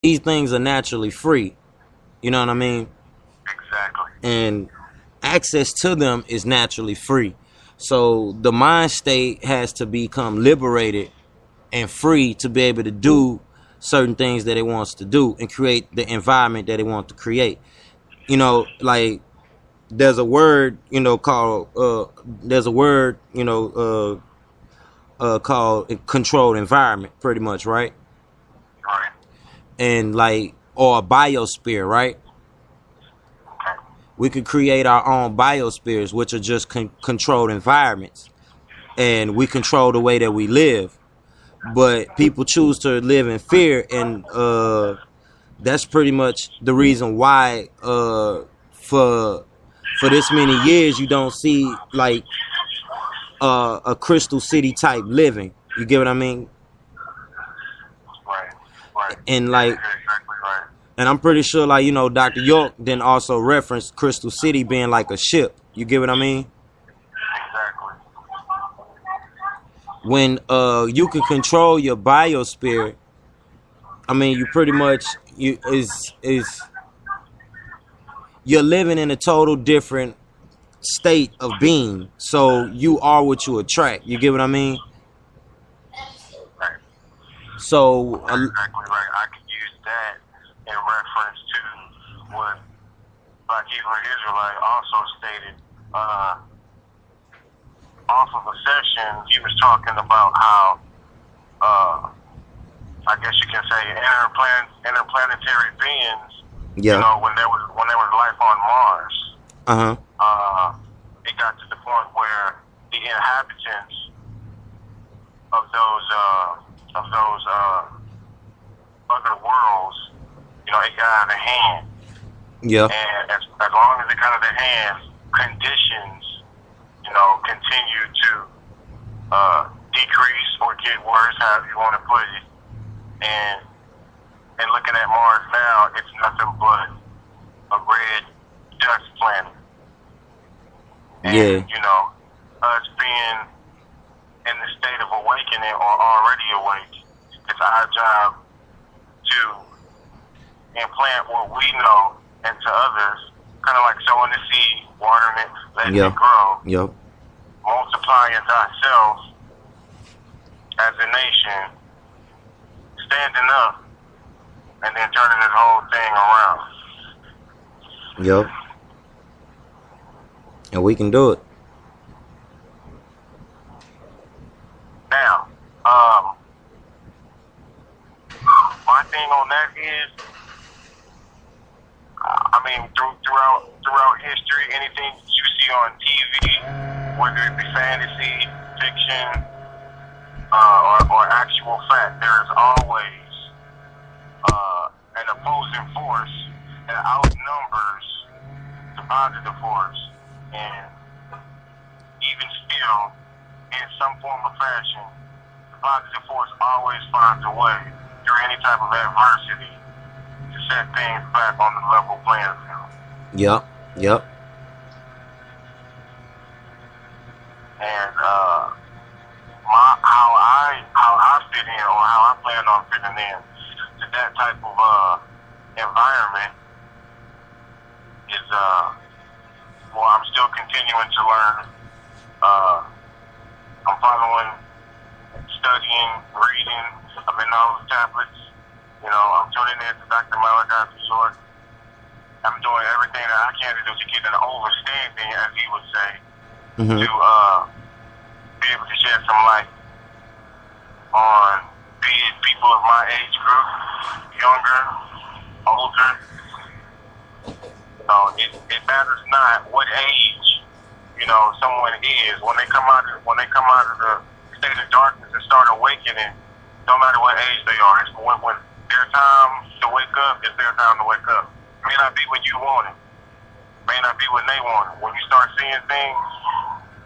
these things are naturally free. You know what I mean? Exactly. And access to them is naturally free. So the mind state has to become liberated and free to be able to do certain things that it wants to do and create the environment that it wants to create. Like there's a word, called there's a word, called controlled environment, pretty much, right? Right. And like, or a biosphere, right? Okay. We could create our own biospheres, which are just controlled environments, and we control the way that we live. But people choose to live in fear, and that's pretty much the reason why for this many years you don't see like a crystal city type living. You get what I mean? Right. Right. And Yeah, like, you're exactly right. and I'm pretty sure, like, Dr. York then also referenced Crystal City being like a ship. You get what I mean? Exactly. When you can control your biosphere, I mean, you pretty much is you're living in a total different state of being. So you are what you attract. You get what I mean? Right. So That's exactly right. I could use that in reference to what Black Hebrew Israelite also stated off of a session. He was talking about how, I guess you can say, interplanetary beings. yeah. You know, when there was life on Mars, Uh-huh. it got to the point where the inhabitants of those other worlds, you know, it got out of hand. Yeah. And as long as it got out of hand, conditions, you know, continue to decrease or get worse, however you want to put it. And looking at Mars now, it's nothing but a red dust planet. And, Yeah. you know, us being in the state of awakening or already awake, it's our job to implant what we know into others, kind of like sowing the seed, watering it, letting Yeah. it grow, Yep. multiplying ourselves as a nation, standing up, and then turning this whole thing around. Yep. And we can do it. Now, my thing on that is, I mean, throughout history, anything you see on TV, whether it be fantasy, fiction, or actual fact, there is always an opposing force that outnumbers the positive force, and even still, in some form or fashion, the positive force always finds a way through any type of adversity to set things back on the level playing field. Yep. Yep. And how I fit in, or how I plan on fitting in to that type of environment is well, I'm still continuing to learn. I'm following, studying, reading. I'm in all the tablets. You know, I'm tuning in to Dr. Malachi York. I'm doing everything that I can to do to get an overstanding, as he would say, Mm-hmm. to be able to shed some light on, be it people of my age group, younger, older. So it matters not what age, you know, someone is. When they come out of the state of darkness and start awakening, no matter what age they are, it's when their time to wake up is their time to wake up. It may not be when you want it. May not be when they want it. When you start seeing things,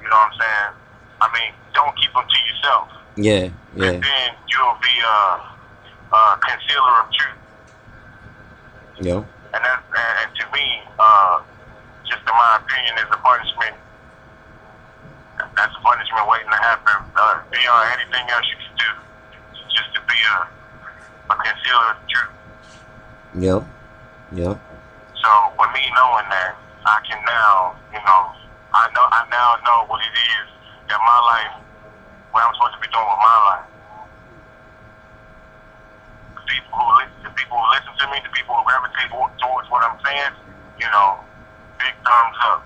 you know what I'm saying? I mean, don't keep them to yourself. Yeah. Yeah. And then you'll be a concealer of truth. Yep. And to me, just in my opinion, is a punishment. That's a punishment waiting to happen beyond anything else you can do. Just to be a concealer of truth. Yep. Yep. So with me knowing that, I can now, I now know what it is that my life, what I'm supposed to be doing with my life. The people who listen to me, the people who gravitate towards what I'm saying, big thumbs up.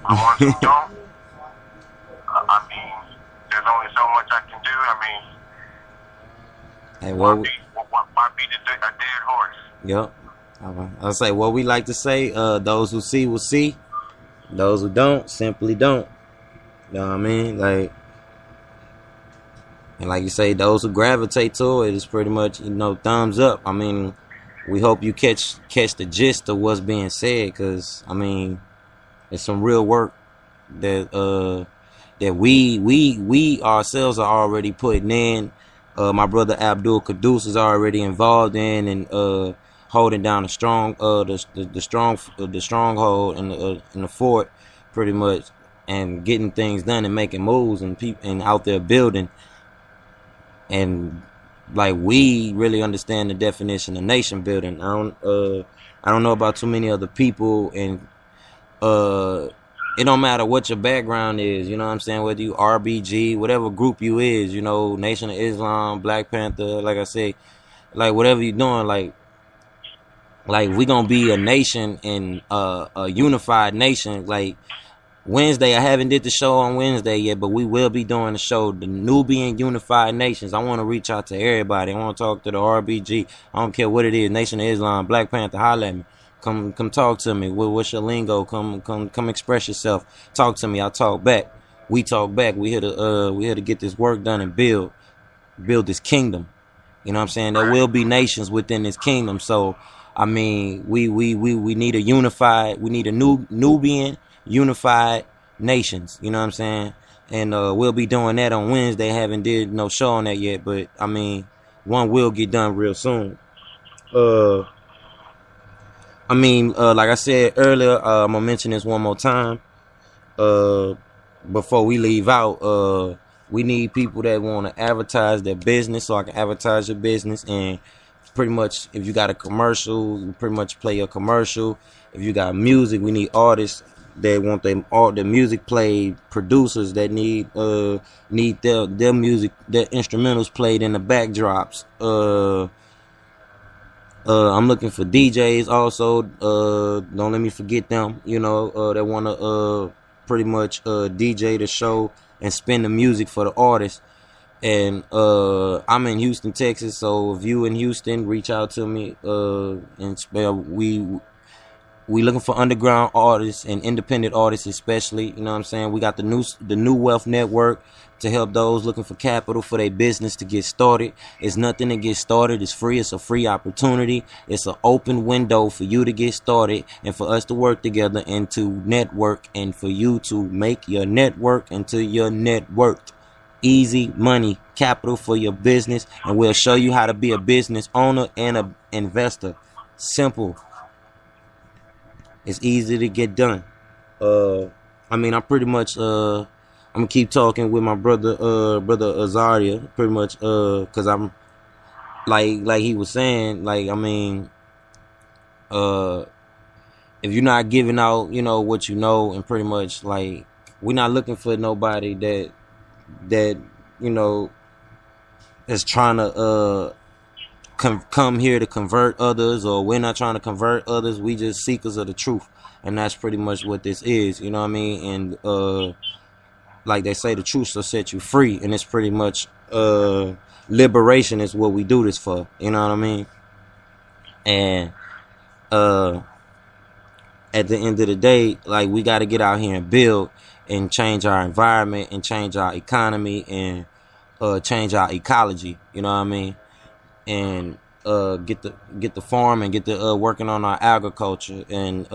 The ones who don't, I mean, there's only so much I can do. I mean, Hey, why beat a dead horse? yep. I'll say what we like to say. Those who see will see. Those who don't simply don't. You know what I mean? And like you say, those who gravitate to it is pretty much, thumbs up. I mean, we hope you catch the gist of what's being said, because I mean, it's some real work that we ourselves are already putting in. My brother Abdul Kadus is already involved in, and holding down the stronghold in the fort, pretty much, and getting things done and making moves and out there building. And like, we really understand the definition of nation building. I don't know about too many other people, and it don't matter what your background is, you know what I'm saying, whether you RBG, whatever group you is, Nation of Islam, Black Panther, like I say, like whatever you're doing, like we gonna be a nation, and a unified nation. Like Wednesday, I haven't did the show on Wednesday yet, but we will be doing the show, the Nubian Unified Nations. I want to reach out to everybody. I want to talk to the RBG. I don't care what it is, Nation of Islam, Black Panther, holla at me. Come talk to me. What's your lingo? Come express yourself. Talk to me. I talk back. We talk back. We here to get this work done and build this kingdom. You know what I'm saying? There will be nations within this kingdom. So I mean, we need a unified. We need a Nubian unified nations. You know what I'm saying? And we'll be doing that on Wednesday. Haven't did no show on that yet, but I mean, one will get done real soon. Like I said earlier, I'm gonna mention this one more time. Before we leave out, we need people that want to advertise their business, so I can advertise your business. And pretty much, if you got a commercial, you pretty much play a commercial. If you got music, we need artists that want all the music played, producers that need their music, their instrumentals played in the backdrops. I'm looking for DJs also. Don't let me forget them. That want to pretty much DJ the show and spin the music for the artist. And I'm in Houston, Texas. So if you in Houston, reach out to me. And we looking for underground artists and independent artists, especially. You know what I'm saying? We got the New Wealth Network to help those looking for capital for their business to get started. It's nothing to get started. It's free. It's a free opportunity. It's an open window for you to get started and for us to work together and to network, and for you to make your network into your net worth. Easy money, capital for your business, and we'll show you how to be a business owner and an investor. Simple. It's easy to get done. I'm pretty much I'm gonna keep talking with my brother Azaria, pretty much cause I'm like he was saying, if you're not giving out, what and pretty much, like, we're not looking for nobody that is trying to come here to convert others, or we're not trying to convert others. We just seekers of the truth, and that's pretty much what this is. You know what I mean? And like they say, the truth will set you free, and it's pretty much liberation is what we do this for. You know what I mean? And at the end of the day, like, we got to get out here and build and change our environment and change our economy and change our ecology. You know what I mean? And get the farm and get the working on our agriculture. And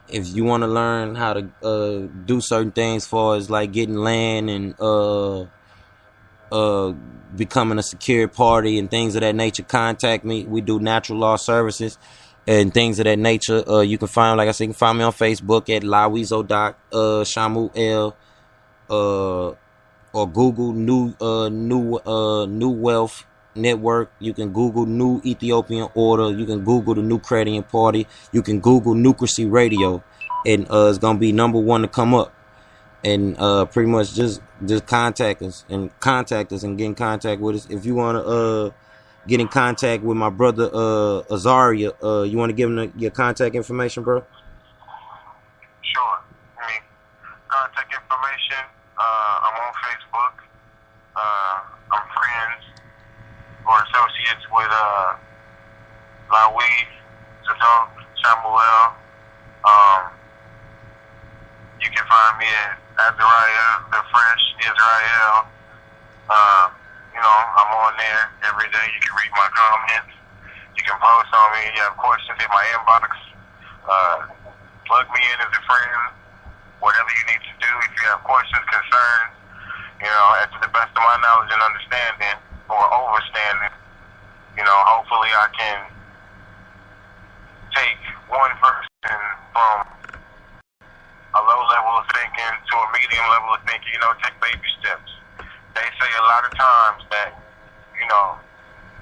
if you want to learn how to do certain things, for as like getting land and becoming a secured party and things of that nature, contact me. We do natural law services and things of that nature. You can find, like I said, you can find me on Facebook at Lawizo Shamuel, or Google New Wealth Network. You can Google New Ethiopian Order. You can Google the New Credian Party. You can Google Nucracy Radio, and it's gonna be #1 to come up. And pretty much just contact us and get in contact with us. If you want to get in contact with my brother Azaria, you want to give him your contact information, bro? Sure. Contact information. I'm on Facebook. I'm friends or associates with Lawi, Zadok, Samuel. You can find me at Azariah, the Fresh Israel. I'm on there every day. You can read my comments. You can post on me. You have questions in my inbox. Plug me in as a friend. Whatever you need to do. If you have questions, concerns, and to the best of my knowledge and understanding or overstanding, hopefully I can take one person from a low level of thinking to a medium level of thinking, take baby steps. They say a lot of times that,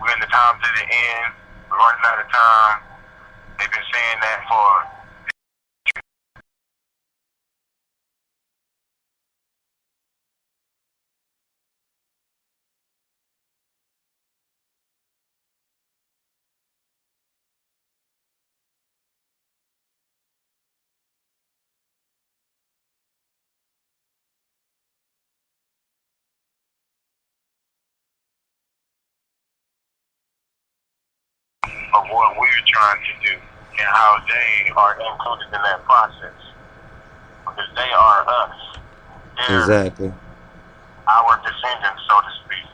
we're in the time to the end, we're running out of time. They've been saying that for of what we're trying to do and how they are included in that process. Because they are us. They're Exactly. our descendants, so to speak.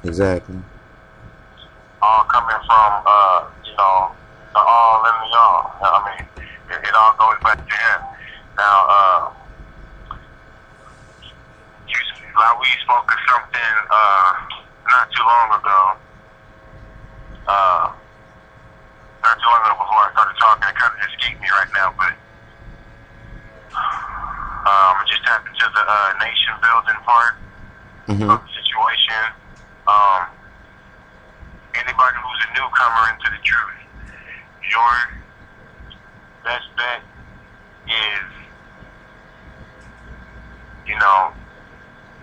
Exactly. All coming from, the all and the all. It all goes back to him. Now, we spoke of something not too long ago. Not too long ago before I started talking. It kind of escaped me right now, but I just tapped into the nation building part of the situation. Anybody who's a newcomer into the truth, your best bet is,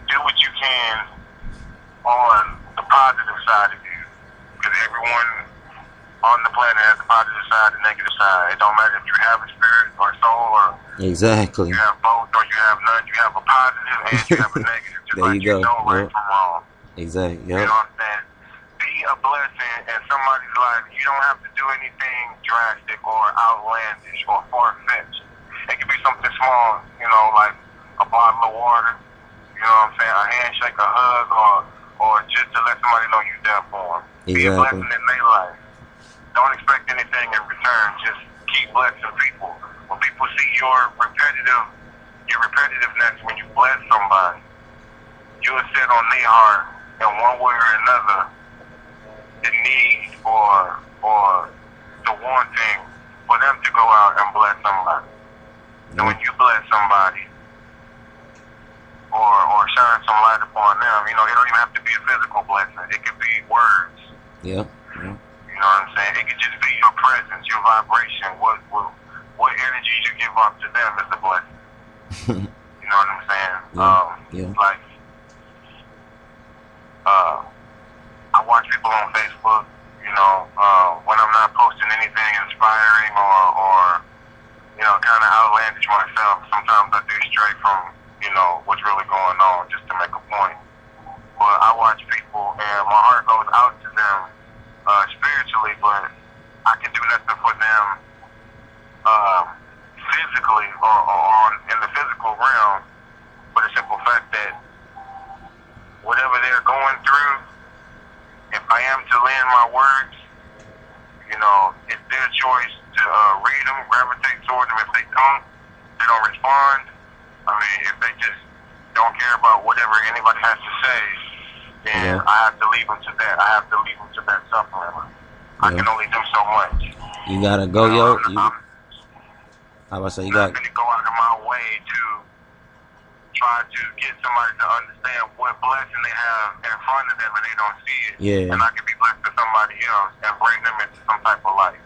do what you can on the positive side of you. Because everyone on the planet has a positive side and negative side. It don't matter if you have a spirit or soul or Exactly. you have both or you have none. You have a positive and you have a negative. Just There like you go. know right from wrong. Exactly. You know what I'm saying? Be a blessing in somebody's life. You don't have to do anything drastic or outlandish or far-fetched. It could be something small, like a bottle of water. You know what I'm saying? A handshake, a hug, or just to let somebody know you're there for them. Be a blessing in their life. Don't expect anything in return. Just keep blessing people. When people see your repetitiveness when you bless somebody, you will set on their heart in one way or another the need or the wanting for them to go out and bless somebody. And when you bless somebody or shine some light upon them, it don't even have to be a physical blessing. It could be words. Yeah. You know what I'm saying? It could just be your presence, your vibration. What energy you give up to them is a blessing. You know what I'm saying? Like, I watch people on Facebook, when I'm not posting anything inspiring or kind of outlandish myself. Sometimes I do stray from, what's really going on just to make a point. But I watch people and my heart goes out to them spiritually, but I can do nothing for them physically or in the physical realm for the simple fact that whatever they're going through, if I am to lend my words, it's their choice to read them, gravitate toward them. If they don't respond. If they just don't care about whatever anybody has to say, then I have to leave them to that. I have to leave them to that suffering. I can only do so much. You gotta go, I was say you got. I'm gonna go out of my way to try to get somebody to understand what blessing they have in front of them and they don't see it. Yeah. And I can be blessed to somebody else and bring them into some type of life.